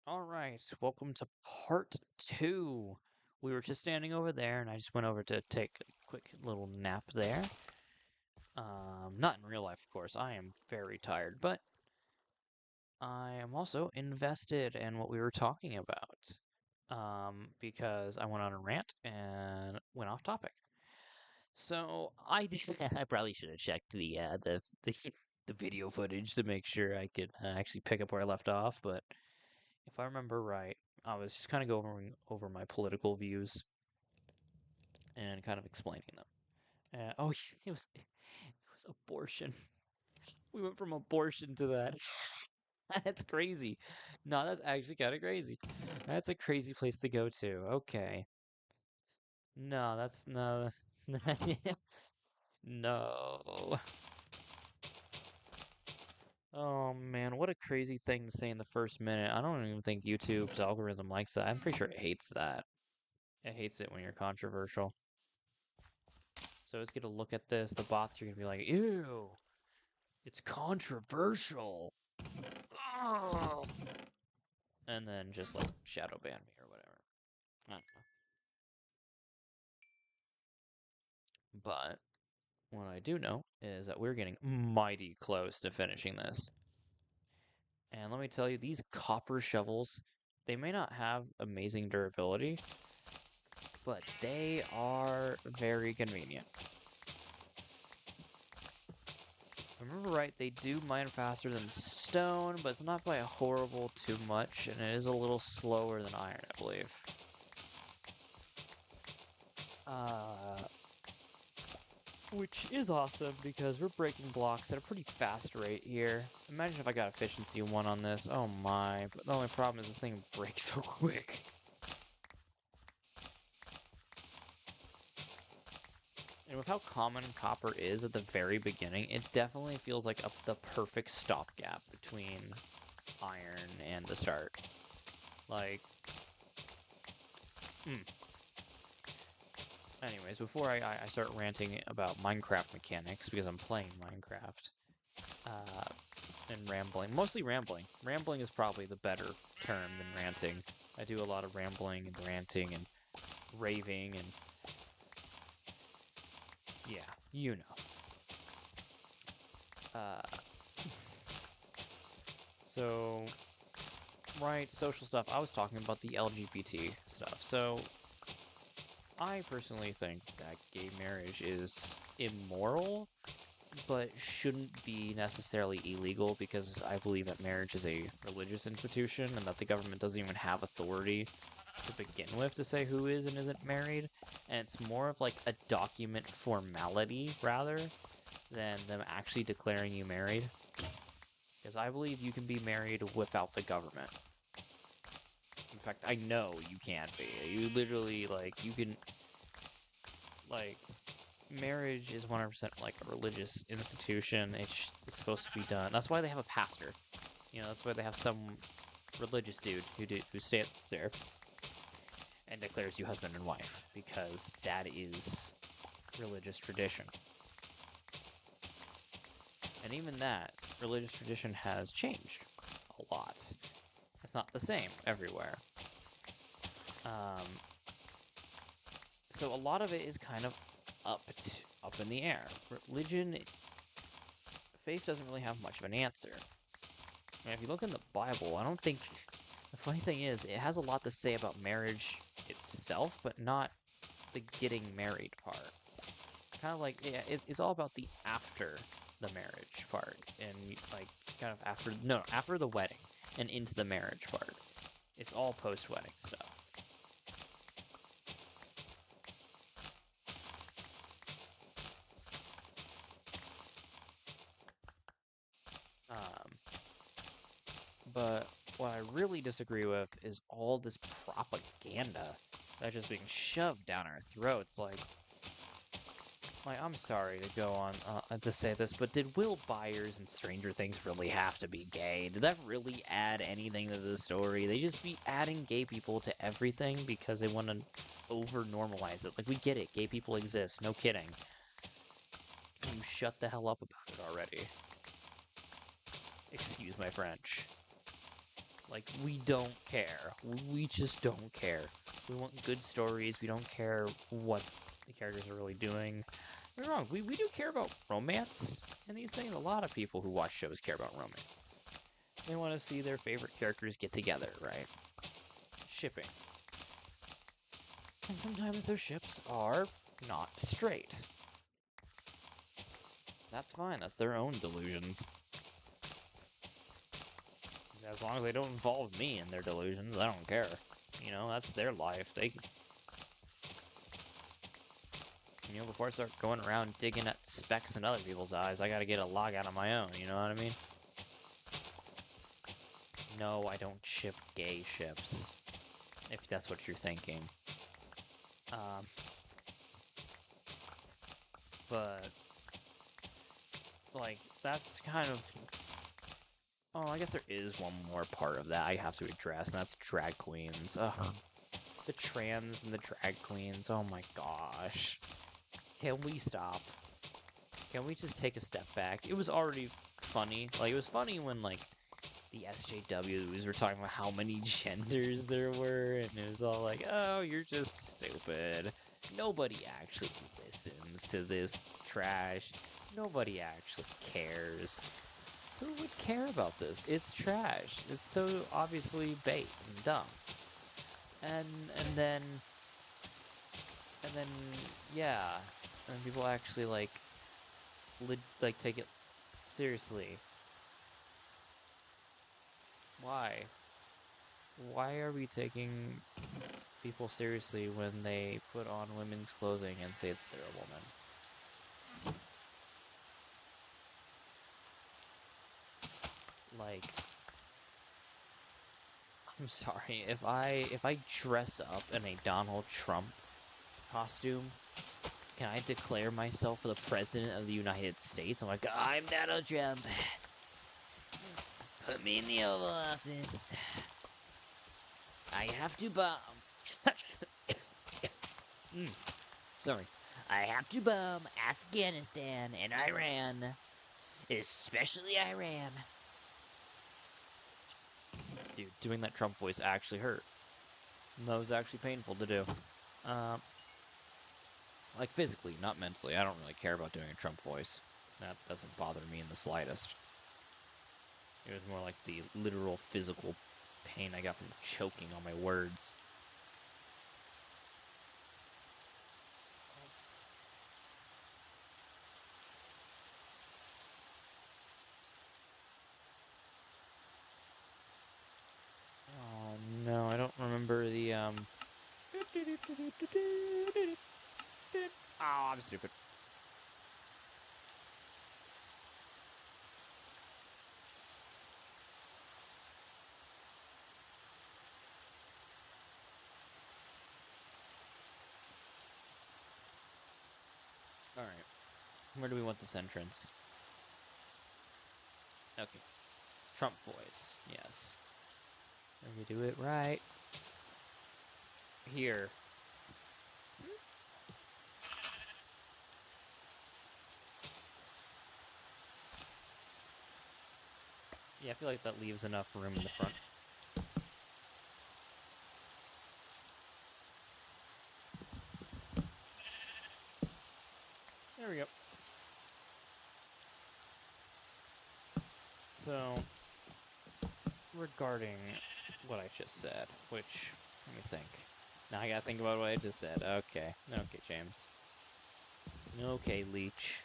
All right, welcome to part two. We were just standing over there, and I just went over to take a quick little nap there. Not in real life, of course. I am very tired, but I am also invested in what we were talking about. Because I went on a rant and went off topic. So I did. I probably should have checked the the video footage to make sure I could actually pick up where I left off, but if I remember right, I was just kind of going over my political views and kind of explaining them. Oh, it was abortion. We went from abortion to that. That's crazy. No, that's actually kind of crazy. That's a crazy place to go to. Okay. No, that's no. No. Oh man, what a crazy thing to say in the first minute. I don't even think YouTube's algorithm likes that. I'm pretty sure it hates that. It hates it when you're controversial. So it's gonna look at this. The bots are gonna be like, "Ew, it's controversial," oh! And then just like shadow ban me or whatever. I don't know. But what I do know is that we're getting mighty close to finishing this. And let me tell you, these copper shovels, they may not have amazing durability, but they are very convenient. If I remember right, they do mine faster than stone, but it's not by a horrible too much, and it is a little slower than iron, I believe. Uh, which is awesome because we're breaking blocks at a pretty fast rate here. Imagine if I got efficiency 1 on this. Oh my, but the only problem is this thing breaks so quick. And with how common copper is at the very beginning, it definitely feels like the perfect stopgap between iron and the start. Like, hmm. Anyways, before I start ranting about Minecraft mechanics, because I'm playing Minecraft, uh, and rambling, mostly rambling. Rambling is probably the better term than ranting. I do a lot of rambling and ranting and raving and yeah, you know. Uh, so, right, social stuff. I was talking about the LGBT stuff. So, I personally think that gay marriage is immoral, but shouldn't be necessarily illegal because I believe that marriage is a religious institution and that the government doesn't even have authority to begin with to say who is and isn't married. And it's more of like a document formality rather than them actually declaring you married. Because I believe you can be married without the government. In fact, I know you can be. You literally, like, you can, like, marriage is 100% like a religious institution. It's supposed to be done. That's why they have a pastor. You know, that's why they have some religious dude who stands there and declares you husband and wife because that is religious tradition. And even that religious tradition has changed a lot. It's not the same everywhere. Um, so a lot of it is kind of up in the air. Religion, faith doesn't really have much of an answer. I mean, if you look in the Bible, I don't think. The funny thing is, it has a lot to say about marriage itself, but not the getting married part. Kind of like, yeah, it's all about the after the marriage part, and like kind of after the wedding and into the marriage part. It's all post wedding stuff. Um, but what I really disagree with is all this propaganda that's just being shoved down our throats. Like, I'm sorry to go on to say this, but did Will Byers and Stranger Things really have to be gay? Did that really add anything to the story? They just be adding gay people to everything because they want to over normalize it. Like, we get it, gay people exist, no kidding. Can you shut the hell up about it already? Excuse my French. Like, we don't care. We just don't care. We want good stories. We don't care what the characters are really doing. Don't get me wrong, we do care about romance in these things. A lot of people who watch shows care about romance. They want to see their favorite characters get together, right? Shipping. And sometimes those ships are not straight. That's fine. That's their own delusions. As long as they don't involve me in their delusions, I don't care. You know, that's their life. You know, before I start going around digging at specks in other people's eyes, I gotta get a log out of my own, you know what I mean? No, I don't ship gay ships. If that's what you're thinking. But, like, that's kind of... Oh, I guess there is one more part of that I have to address, and that's drag queens. Ugh. The trans and the drag queens, oh my gosh. Can we stop? Can we just take a step back? It was already funny. Like, it was funny when, like, the SJWs were talking about how many genders there were, and it was all like, oh, you're just stupid. Nobody actually listens to this trash. Nobody actually cares. Who would care about this? It's trash. It's so obviously bait and dumb. And then, yeah, and people actually like take it seriously. Why? Why are we taking people seriously when they put on women's clothing and say that they're a woman? Like, I'm sorry, if I dress up in a Donald Trump costume, can I declare myself the President of the United States? I'm like, I'm Donald Trump. Put me in the Oval Office. I have to bomb. Sorry. I have to bomb Afghanistan and Iran. Especially Iran. Dude, doing that Trump voice actually hurt. That was actually painful to do. Like physically, not mentally. I don't really care about doing a Trump voice. That doesn't bother me in the slightest. It was more like the literal physical pain I got from choking on my words. Oh no, I don't remember the Oh, I'm stupid. Alright. Where do we want this entrance? Okay. Trump voice. Yes. Let me do it right. Here. Yeah, I feel like that leaves enough room in the front. There we go. So, regarding what I just said, which, let me think. Now I gotta think about what I just said. Okay. Okay, James. Okay, Leech.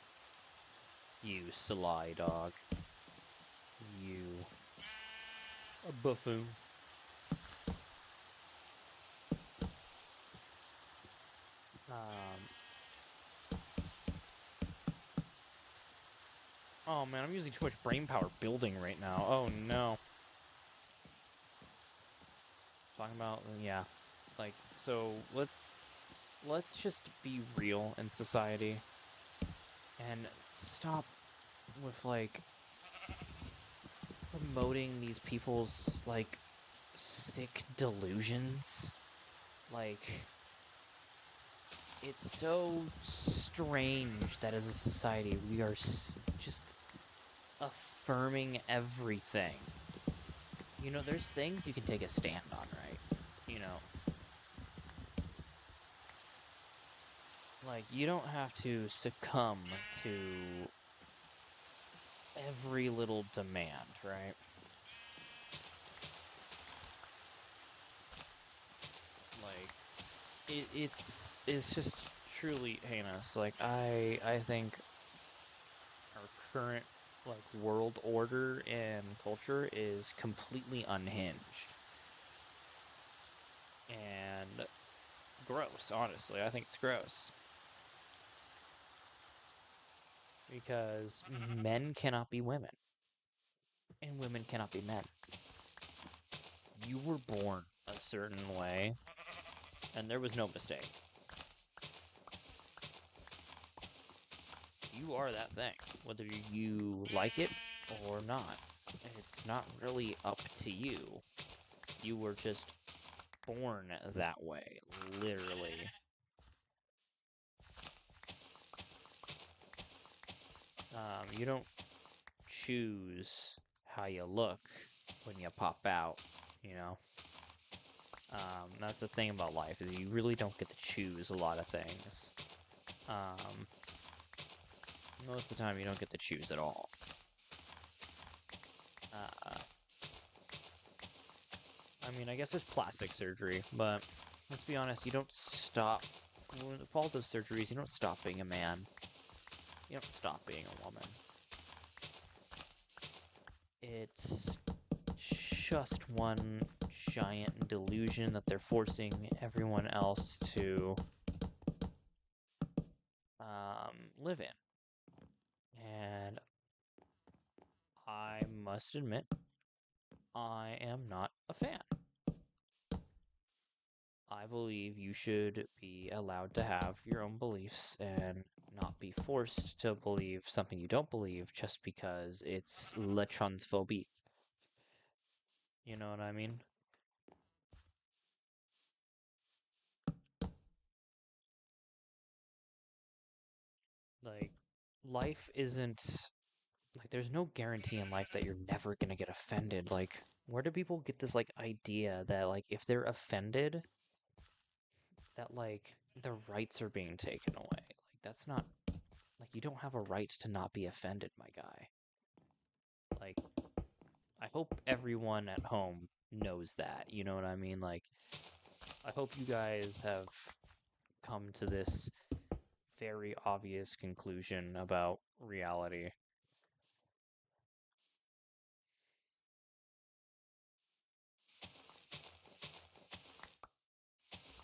You sly dog. You... a buffoon. Oh man, I'm using too much brain power building right now. Oh no. Talking about, yeah. Like, so, let's just be real in society. And stop with, like, promoting these people's, like, sick delusions. Like, it's so strange that as a society we are just affirming everything. You know, there's things you can take a stand on, right? You know, like, you don't have to succumb to every little demand, right? Like, it's just truly heinous. Like, I think our current, like, world order and culture is completely unhinged. And gross, honestly. I think it's gross. Because men cannot be women, and women cannot be men. You were born a certain way, and there was no mistake. You are that thing, whether you like it or not. It's not really up to you. You were just born that way, literally. You don't choose how you look when you pop out, you know? That's the thing about life, is you really don't get to choose a lot of things. Most of the time, you don't get to choose at all. I mean, I guess there's plastic surgery, but let's be honest, you don't stop. With all those surgeries, you don't stop being a man. You don't stop being a woman. It's just one giant delusion that they're forcing everyone else to live in. And I must admit, I am not a fan. I believe you should be allowed to have your own beliefs and not be forced to believe something you don't believe just because it's le transphobique. You know what I mean? Like, life isn't like, there's no guarantee in life that you're never gonna get offended. Like, where do people get this, like, idea that, like, if they're offended, that, like, their rights are being taken away? Like, that's not, like, you don't have a right to not be offended, my guy. Like, I hope everyone at home knows that, you know what I mean? Like, I hope you guys have come to this very obvious conclusion about reality.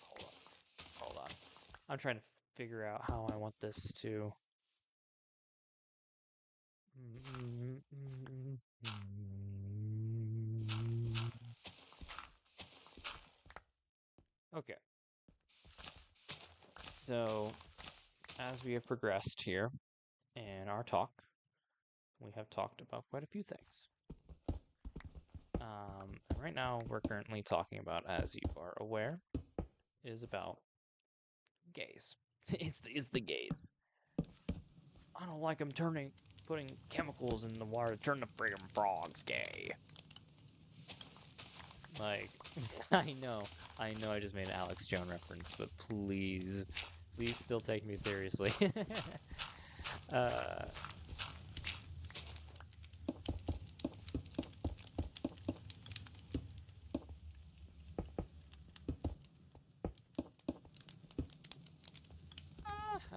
Hold on. Hold on. I'm trying to figure out how I want this to. Okay. So, as we have progressed here in our talk, we have talked about quite a few things. Right now, we're currently talking about, as you are aware, is about gays. It's the gays. I don't like them putting chemicals in the water to turn the friggin' frogs gay. Like, I know I just made an Alex Jones reference, but please still take me seriously. uh,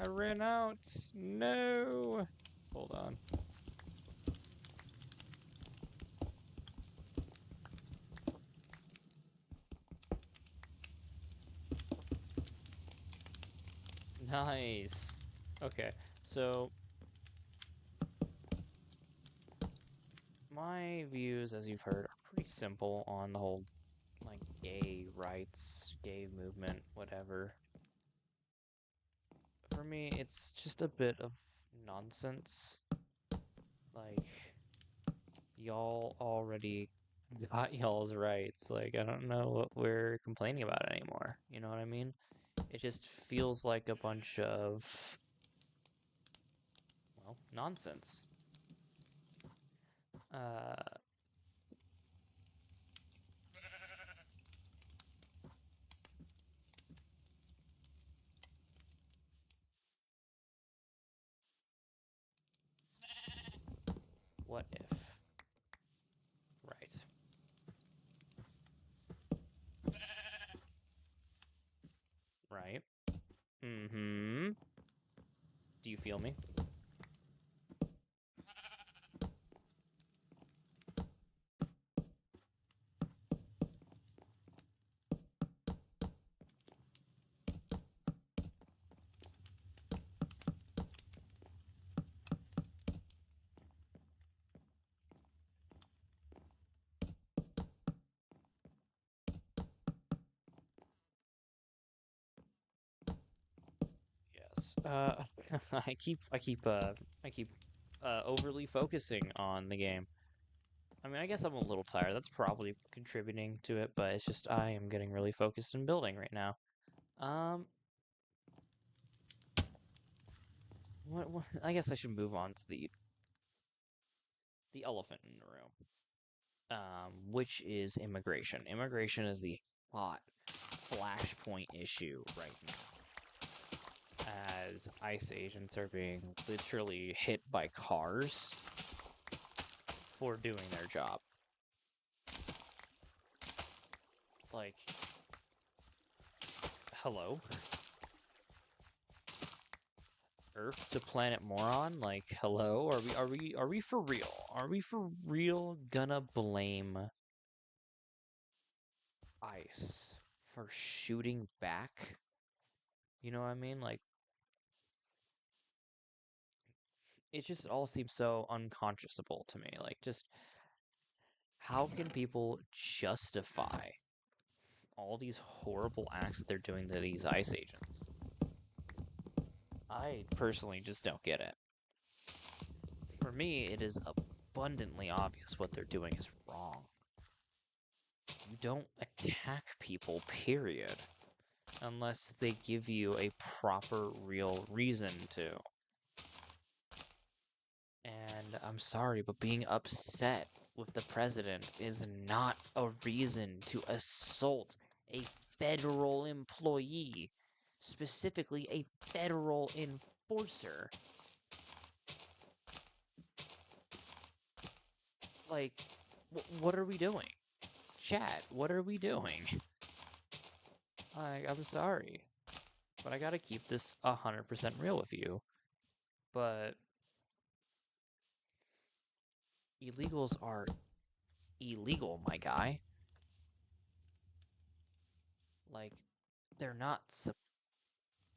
I ran out. No. Hold on. Nice. Okay, so my views, as you've heard, are pretty simple on the whole, like, gay rights, gay movement, whatever. For me, it's just a bit of nonsense. Like, y'all already got y'all's rights. Like, I don't know what we're complaining about anymore. You know what I mean? It just feels like a bunch of, well, nonsense. Uh, What if? Right. Right. Mm-hmm. Do you feel me? Yes. I keep overly focusing on the game. I mean, I guess I'm a little tired. That's probably contributing to it, but it's just I am getting really focused in building right now. Um, what I guess I should move on to the elephant in the room. Which is immigration. Immigration is the hot flashpoint issue right now, as ICE agents are being literally hit by cars for doing their job. Like, hello? Earth to planet moron? Like, hello? Are we for real? Are we for real gonna blame ICE for shooting back? You know what I mean? Like, it just all seems so unconscionable to me. Like, just how can people justify all these horrible acts that they're doing to these ICE agents? I personally just don't get it. For me, it is abundantly obvious what they're doing is wrong. You don't attack people, period, unless they give you a proper, real reason to. And I'm sorry, but being upset with the president is not a reason to assault a federal employee, specifically a federal enforcer. Like, what are we doing? Chat, what are we doing? I'm sorry, but I gotta keep this 100% real with you. But illegals are illegal, my guy. Like, they're not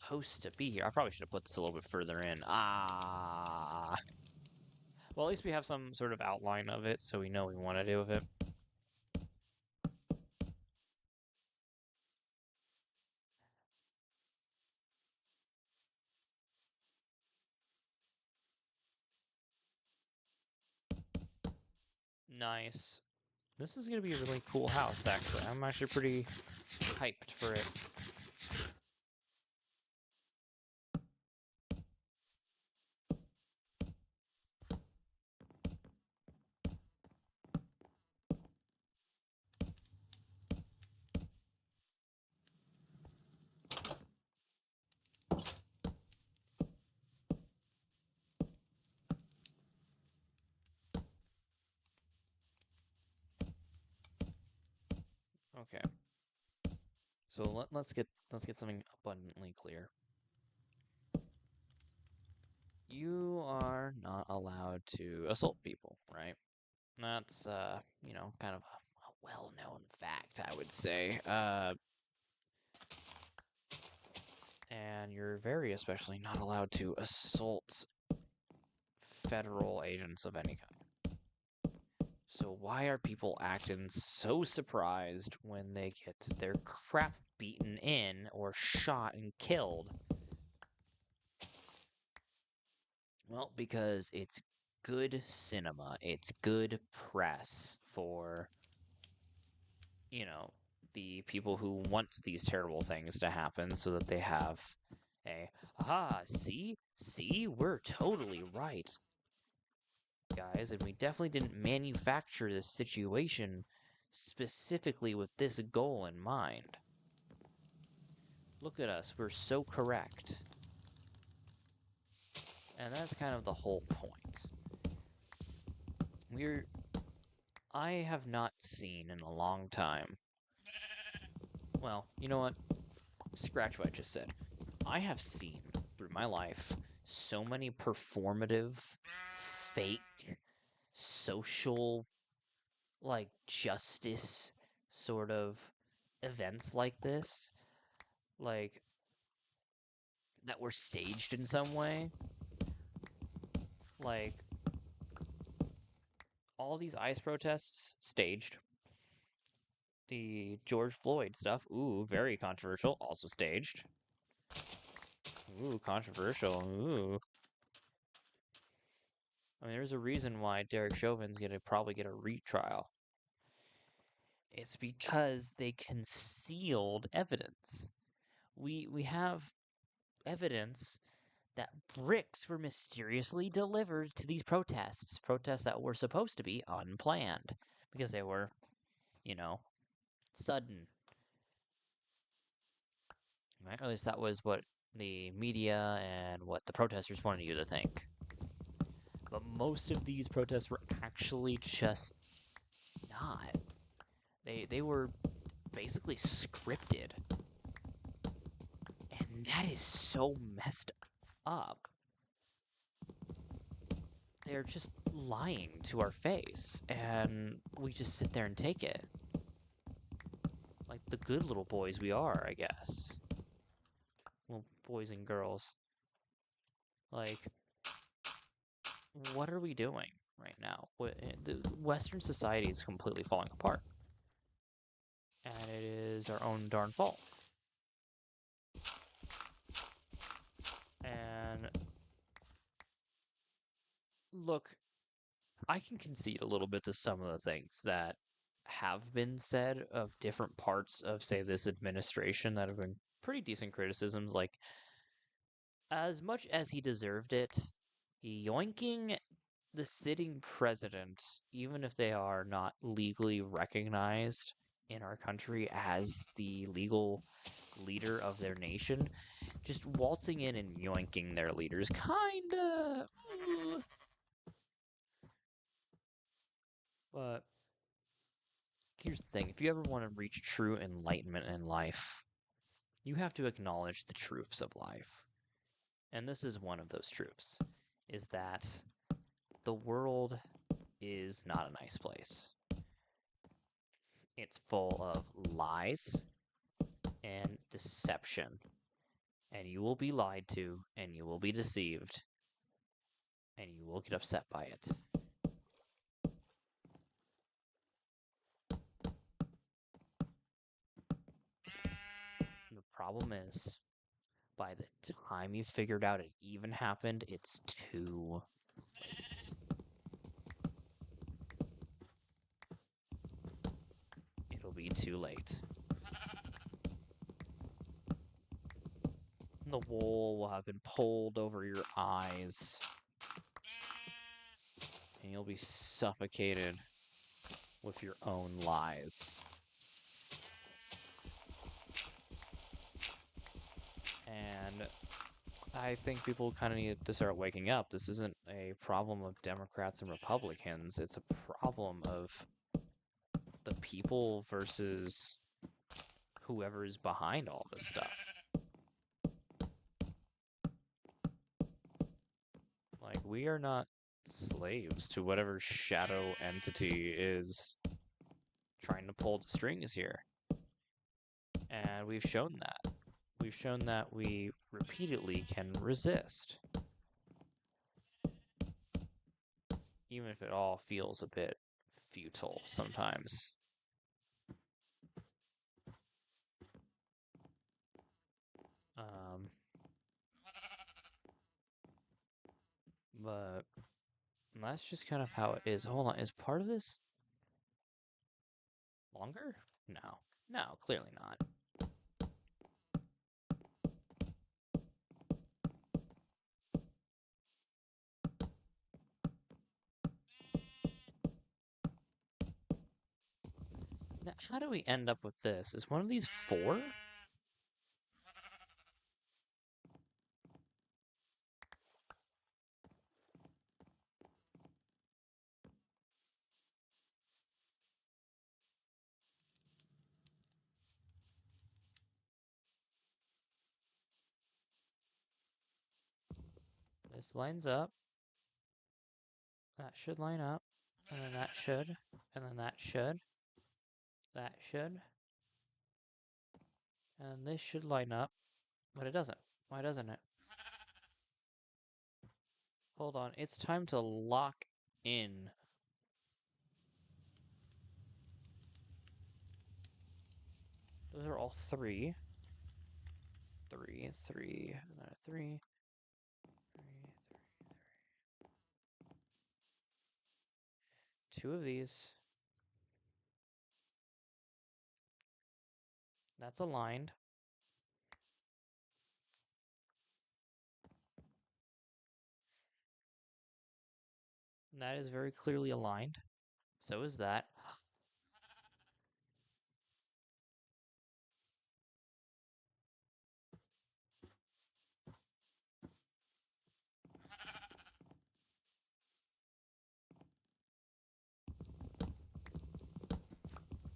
supposed to be here. I probably should have put this a little bit further in. Well, at least we have some sort of outline of it, so we know what we want to do with it. Nice. This is going to be a really cool house, actually. I'm actually pretty hyped for it. Okay. So let's get something abundantly clear. You are not allowed to assault people, right? That's kind of a well-known fact, I would say. And you're very especially not allowed to assault federal agents of any kind. So why are people acting so surprised when they get their crap beaten in or shot and killed? Well, because it's good cinema. It's good press for, the people who want these terrible things to happen so that they have see, we're totally right, guys, and we definitely didn't manufacture this situation specifically with this goal in mind. Look at us, we're so correct. And that's kind of the whole point. We're I have not seen in a long time. Well, you know what? Scratch what I just said. I have seen through my life so many performative, fake, social, like justice sort of events like this, like that were staged in some way. Like all these ICE protests staged. The George Floyd stuff, ooh, very controversial, also staged. Ooh, controversial. Ooh. I mean, there's a reason why Derek Chauvin's gonna probably get a retrial. It's because they concealed evidence. We have evidence that bricks were mysteriously delivered to these protests that were supposed to be unplanned because they were, you know, sudden. Right? Or at least that was what the media and what the protesters wanted you to think. But most of these protests were actually just not. They were basically scripted. And that is so messed up. They're just lying to our face, and we just sit there and take it. Like the good little boys we are, I guess. Well, boys and girls. Like, what are we doing right now? The Western society is completely falling apart. And it is our own darn fault. And look, I can concede a little bit to some of the things that have been said of different parts of, say, this administration that have been pretty decent criticisms. Like, as much as he deserved it, yoinking the sitting president, even if they are not legally recognized in our country as the legal leader of their nation, just waltzing in and yoinking their leaders, kinda. But here's the thing, if you ever want to reach true enlightenment in life, you have to acknowledge the truths of life. And this is one of those truths, is that the world is not a nice place. It's full of lies and deception. And you will be lied to, and you will be deceived, and you will get upset by it. The problem is, by the time you figured out it even happened, it's too late. It'll be too late. The wool will have been pulled over your eyes, and you'll be suffocated with your own lies. And I think people kind of need to start waking up. This isn't a problem of Democrats and Republicans. It's a problem of the people versus whoever is behind all this stuff. Like, we are not slaves to whatever shadow entity is trying to pull the strings here. And we've shown that. We've shown that we repeatedly can resist. Even if it all feels a bit futile sometimes. But that's just kind of how it is. Hold on, is part of this longer? No. No, clearly not. Now, how do we end up with this? Is one of these 4? This lines up. That should line up. And then that should. And then that should. That should. And this should line up. But it doesn't. Why doesn't it? Hold on. It's time to lock in. Those are all three. Three, three, another three. Two of these. That's aligned. That is very clearly aligned. So is that.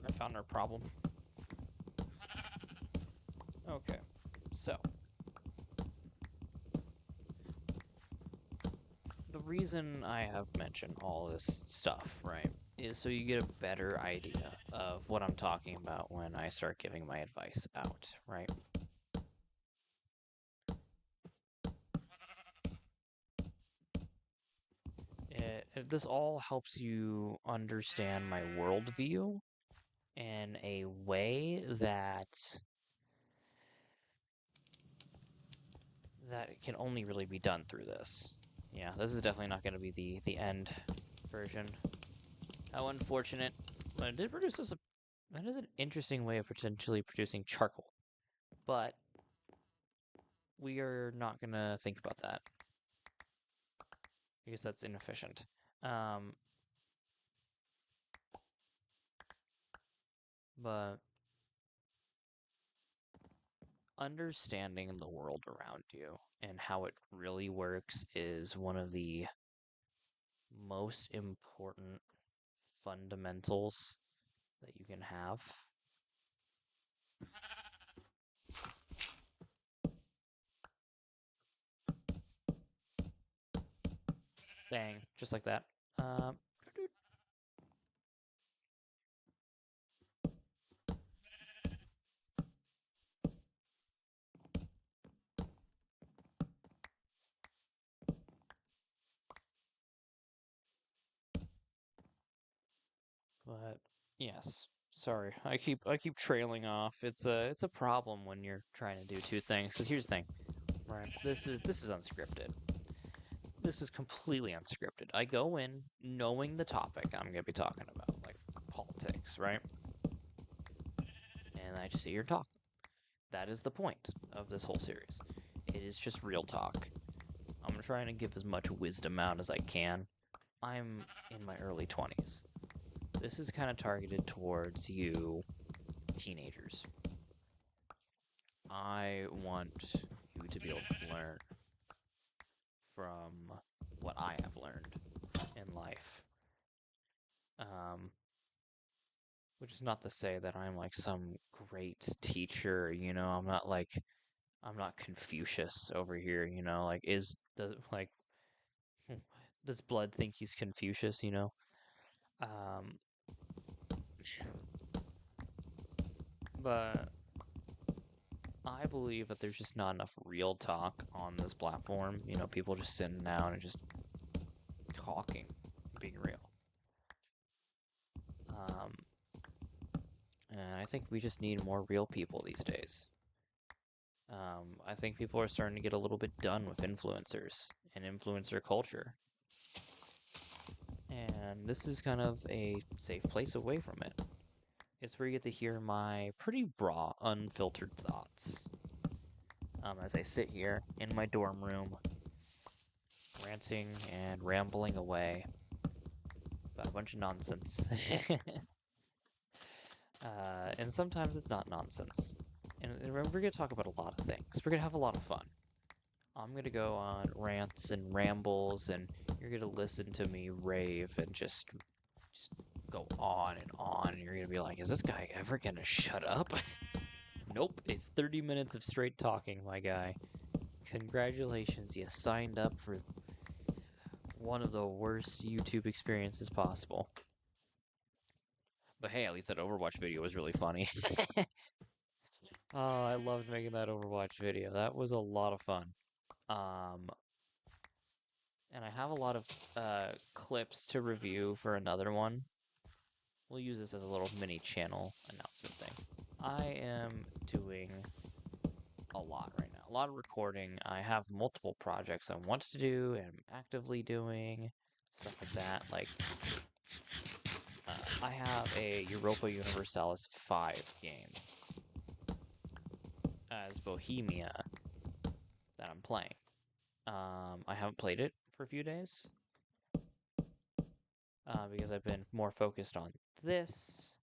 I found our problem. Okay, so the reason I have mentioned all this stuff, right, is so you get a better idea of what I'm talking about when I start giving my advice out, right? This all helps you understand my worldview in a way that can only really be done through this. Yeah, this is definitely not going to be the end version. How unfortunate. But it did produce us that is an interesting way of potentially producing charcoal. But we are not going to think about that, because that's inefficient. But understanding the world around you and how it really works is one of the most important fundamentals that you can have. Bang, just like that. But yes, sorry, I keep trailing off. It's a problem when you're trying to do two things. Because here's the thing, right? This is unscripted. This is completely unscripted. I go in knowing the topic I'm gonna be talking about, like politics, right? And I just sit here and talk. That is the point of this whole series. It is just real talk. I'm trying to give as much wisdom out as I can. I'm in my early 20s. This is kind of targeted towards you teenagers. I want you to be able to learn from what I have learned in life. Which is not to say that I'm like some great teacher, you know, I'm not Confucius over here, you know, like does Blood think he's Confucius, you know? But I believe that there's just not enough real talk on this platform. You know, people just sitting down and just talking, being real. And I think we just need more real people these days. I think people are starting to get a little bit done with influencers and influencer culture. And this is kind of a safe place away from it. It's where you get to hear my pretty raw, unfiltered thoughts. As I sit here in my dorm room, ranting and rambling away about a bunch of nonsense. And sometimes it's not nonsense. And we're going to talk about a lot of things. We're going to have a lot of fun. I'm going to go on rants and rambles, and you're going to listen to me rave and just go on and on. And you're going to be like, is this guy ever going to shut up? Nope, it's 30 minutes of straight talking, my guy. Congratulations, you signed up for one of the worst YouTube experiences possible. But hey, at least that Overwatch video was really funny. Oh, I loved making that Overwatch video. That was a lot of fun. Um, and I have a lot of clips to review for another one. We'll use this as a little mini channel announcement thing. I am doing a lot right now. A lot of recording. I have multiple projects I want to do and I'm actively doing stuff like that. Like I have a Europa Universalis 5 game as Bohemia that I'm playing. I haven't played it for a few days because I've been more focused on this.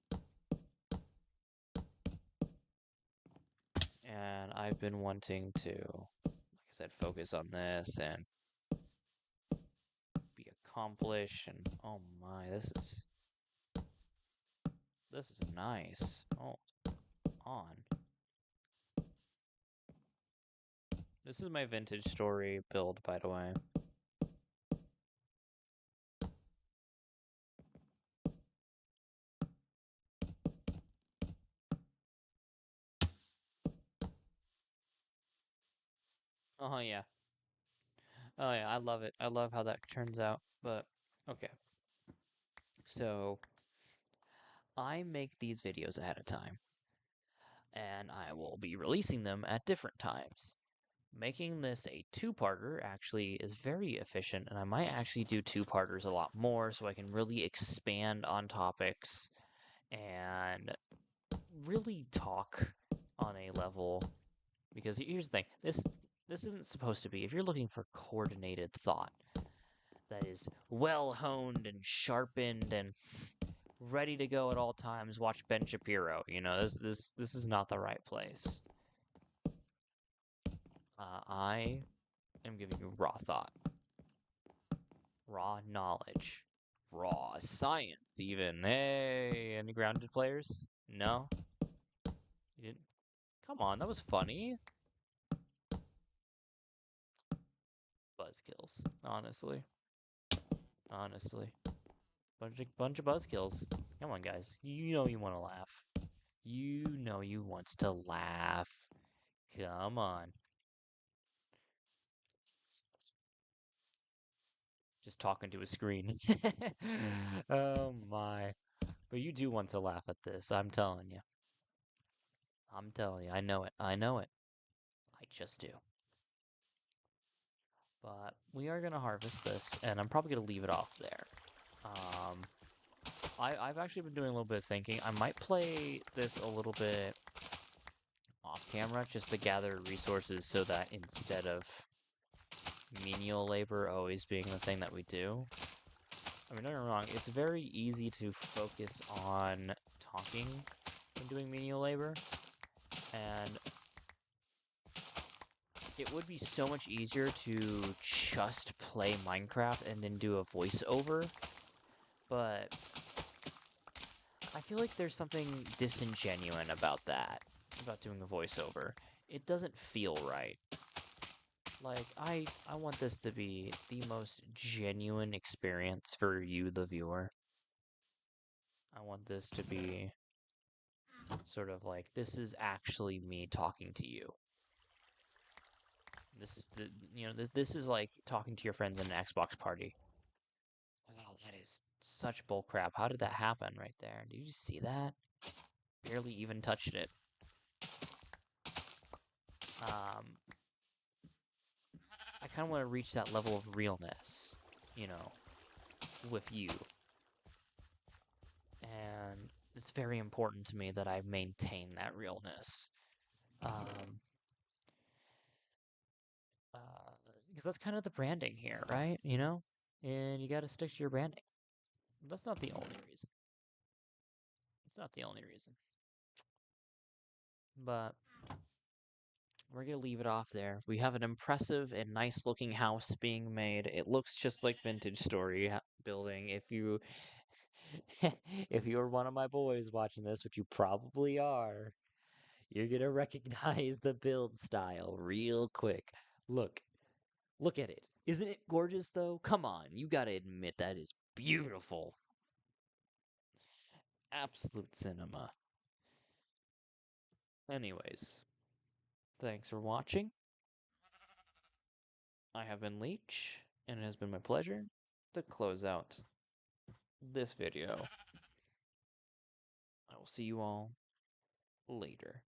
And I've been wanting to, like I said, focus on this and be accomplished. And oh my, this is nice. Oh, on. This is my vintage story build, by the way. Oh yeah. Oh yeah, I love it. I love how that turns out. But okay. So I make these videos ahead of time, and I will be releasing them at different times. Making this a two-parter actually is very efficient, and I might actually do two-parters a lot more so I can really expand on topics and really talk on a level. Because here's the thing, this isn't supposed to be, if you're looking for coordinated thought that is well honed and sharpened and ready to go at all times, watch Ben Shapiro. You know, this is not the right place. I am giving you raw thought, raw knowledge, raw science, even. Hey, any grounded players? No? You didn't? Come on, that was funny. Buzzkills, honestly. Honestly. Bunch of buzzkills. Come on, guys. You know you want to laugh. You know you want to laugh. Come on. Just talking to a screen. Oh my. But you do want to laugh at this, I'm telling you. I'm telling you, I know it. I know it. I just do. But we are going to harvest this, and I'm probably going to leave it off there. I've actually been doing a little bit of thinking. I might play this a little bit off camera just to gather resources so that instead of menial labor always being the thing that we do. I mean, don't get me wrong, it's very easy to focus on talking when doing menial labor, and it would be so much easier to just play Minecraft and then do a voiceover, but I feel like there's something disingenuous about that, about doing a voiceover. It doesn't feel right. Like, I want this to be the most genuine experience for you, the viewer. I want this to be sort of like, this is actually me talking to you. This is like talking to your friends in an Xbox party. Wow, that is such bullcrap. How did that happen right there? Did you see that? Barely even touched it. I kind of want to reach that level of realness, you know, with you. And it's very important to me that I maintain that realness. Because that's kind of the branding here, right? You know? And you got to stick to your branding. That's not the only reason. It's not the only reason. But we're going to leave it off there. We have an impressive and nice looking house being made. It looks just like vintage story building. If you if you're one of my boys watching this, which you probably are, you're going to recognize the build style real quick. Look, Look at it. Isn't it gorgeous, though? Come on, you gotta admit that is beautiful. Absolute cinema. Anyways, thanks for watching. I have been Leech, and it has been my pleasure to close out this video. I will see you all later.